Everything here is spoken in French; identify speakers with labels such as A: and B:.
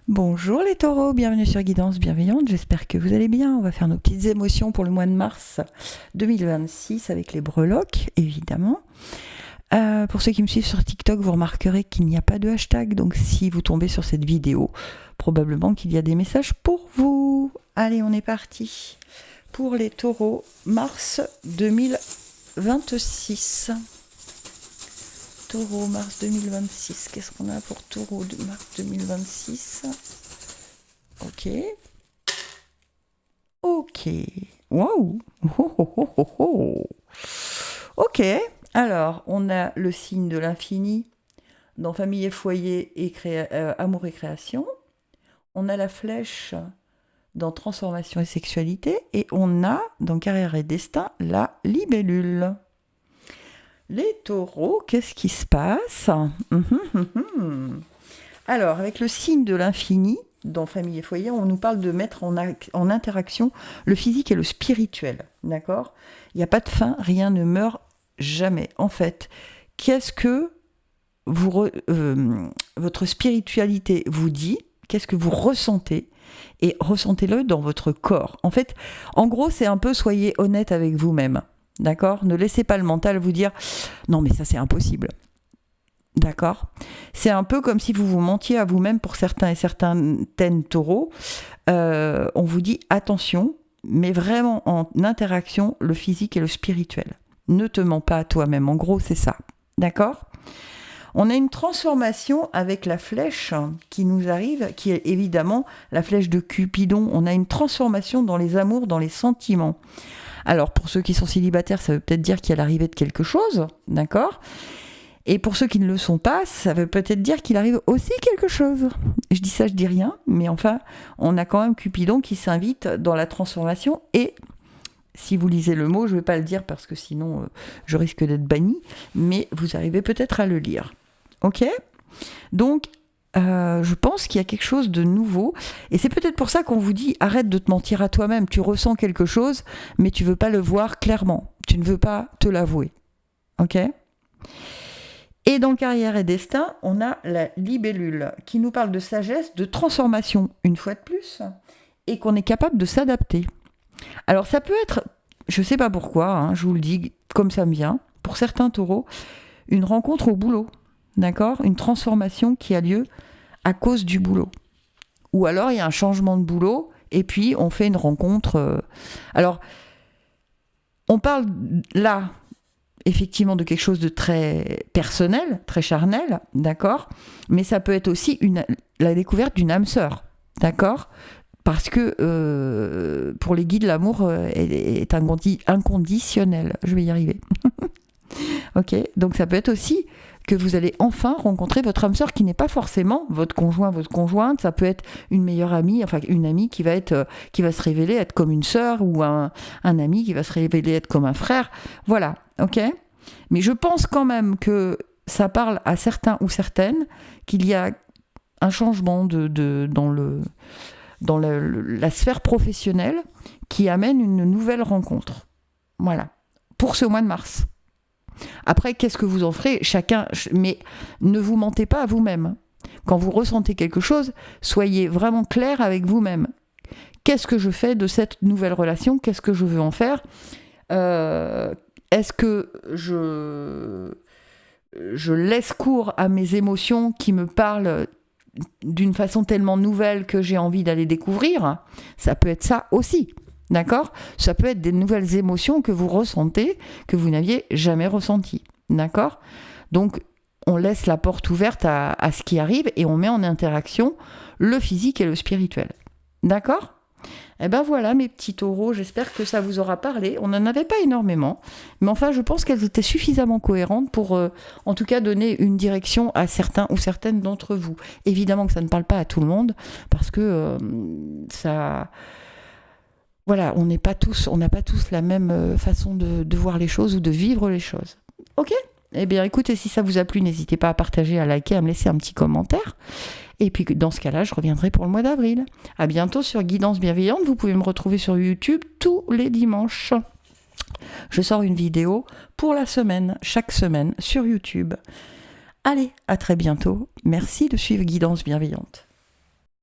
A: Bonjour les taureaux, bienvenue sur Guidance Bienveillante, j'espère que vous allez bien. On va faire nos petites émotions pour le mois de mars 2026 avec les breloques, évidemment. Pour ceux qui me suivent sur TikTok, vous remarquerez qu'il n'y a pas de hashtag, donc si vous tombez sur cette vidéo, probablement qu'il y a des messages pour vous. Allez, on est parti pour les taureaux, mars 2026. Taureau, mars 2026. Qu'est-ce qu'on a pour Taureau de mars 2026? Ok. Ok. Waouh. Oh, oh, oh, oh, oh. Ok. Alors, on a le signe de l'infini dans famille et foyer et amour et création. On a la flèche dans transformation et sexualité. Et on a, dans carrière et destin, la libellule. Les taureaux, qu'est-ce qui se passe? Alors, avec le signe de l'infini, dans famille et foyer, on nous parle de mettre en interaction le physique et le spirituel. D'accord? Il n'y a pas de fin, rien ne meurt jamais. En fait, qu'est-ce que votre spiritualité vous dit? Qu'est-ce que vous ressentez? Et ressentez-le dans votre corps. En fait, en gros, c'est un peu soyez honnête avec vous-même. D'accord? Ne laissez pas le mental vous dire « Non, mais ça, c'est impossible. » D'accord? C'est un peu comme si vous vous mentiez à vous-même pour certains et certaines taureaux. On vous dit « Attention, mais vraiment en interaction, le physique et le spirituel. Ne te mens pas à toi-même. » En gros, c'est ça. D'accord? On a une transformation avec la flèche qui nous arrive, qui est évidemment la flèche de Cupidon. On a une transformation dans les amours, dans les sentiments. Alors, pour ceux qui sont célibataires, ça veut peut-être dire qu'il y a l'arrivée de quelque chose, d'accord? Et pour ceux qui ne le sont pas, ça veut peut-être dire qu'il arrive aussi quelque chose. Je dis ça, je dis rien, mais enfin, on a quand même Cupidon qui s'invite dans la transformation. Et si vous lisez le mot, je ne vais pas le dire parce que sinon, je risque d'être banni, mais vous arrivez peut-être à le lire. Ok? Donc, je pense qu'il y a quelque chose de nouveau. Et c'est peut-être pour ça qu'on vous dit arrête de te mentir à toi-même. Tu ressens quelque chose, mais tu ne veux pas le voir clairement. Tu ne veux pas te l'avouer. Ok? Et dans carrière et destin, on a la libellule qui nous parle de sagesse, de transformation, une fois de plus, et qu'on est capable de s'adapter. Alors ça peut être, je ne sais pas pourquoi, je vous le dis comme ça me vient, pour certains taureaux, une rencontre au boulot. D'accord? Une transformation qui a lieu à cause du boulot. Ou alors, il y a un changement de boulot et puis on fait une rencontre. Alors, on parle là, effectivement, de quelque chose de très personnel, très charnel, d'accord? Mais ça peut être aussi la découverte d'une âme sœur, d'accord? Parce que pour les guides, l'amour est inconditionnel. Je vais y arriver. Ok? Donc, ça peut être aussi que vous allez enfin rencontrer votre âme sœur qui n'est pas forcément votre conjoint, votre conjointe. Ça peut être une meilleure amie, enfin une amie qui va se révéler être comme une sœur ou un ami qui va se révéler être comme un frère. Voilà, ok? Mais je pense quand même que ça parle à certains ou certaines qu'il y a un changement dans la sphère professionnelle qui amène une nouvelle rencontre. Voilà, pour ce mois de mars. Après, qu'est-ce que vous en ferez? Chacun, mais ne vous mentez pas à vous-même. Quand vous ressentez quelque chose, soyez vraiment clair avec vous-même. Qu'est-ce que je fais de cette nouvelle relation? Qu'est-ce que je veux en faire? Est-ce que je laisse cours à mes émotions qui me parlent d'une façon tellement nouvelle que j'ai envie d'aller découvrir? Ça peut être ça aussi. D'accord? Ça peut être des nouvelles émotions que vous ressentez, que vous n'aviez jamais ressenties. D'accord? Donc, on laisse la porte ouverte à ce qui arrive et on met en interaction le physique et le spirituel. D'accord? Eh ben voilà mes petits taureaux, j'espère que ça vous aura parlé. On n'en avait pas énormément, mais enfin je pense qu'elles étaient suffisamment cohérentes pour en tout cas donner une direction à certains ou certaines d'entre vous. Évidemment que ça ne parle pas à tout le monde, parce que ça... Voilà, on n'a pas tous la même façon de voir les choses ou de vivre les choses. Ok? Eh bien, écoutez, si ça vous a plu, n'hésitez pas à partager, à liker, à me laisser un petit commentaire. Et puis, dans ce cas-là, je reviendrai pour le mois d'avril. À bientôt sur Guidance Bienveillante. Vous pouvez me retrouver sur YouTube tous les dimanches. Je sors une vidéo pour la semaine, chaque semaine, sur YouTube. Allez, à très bientôt. Merci de suivre Guidance Bienveillante.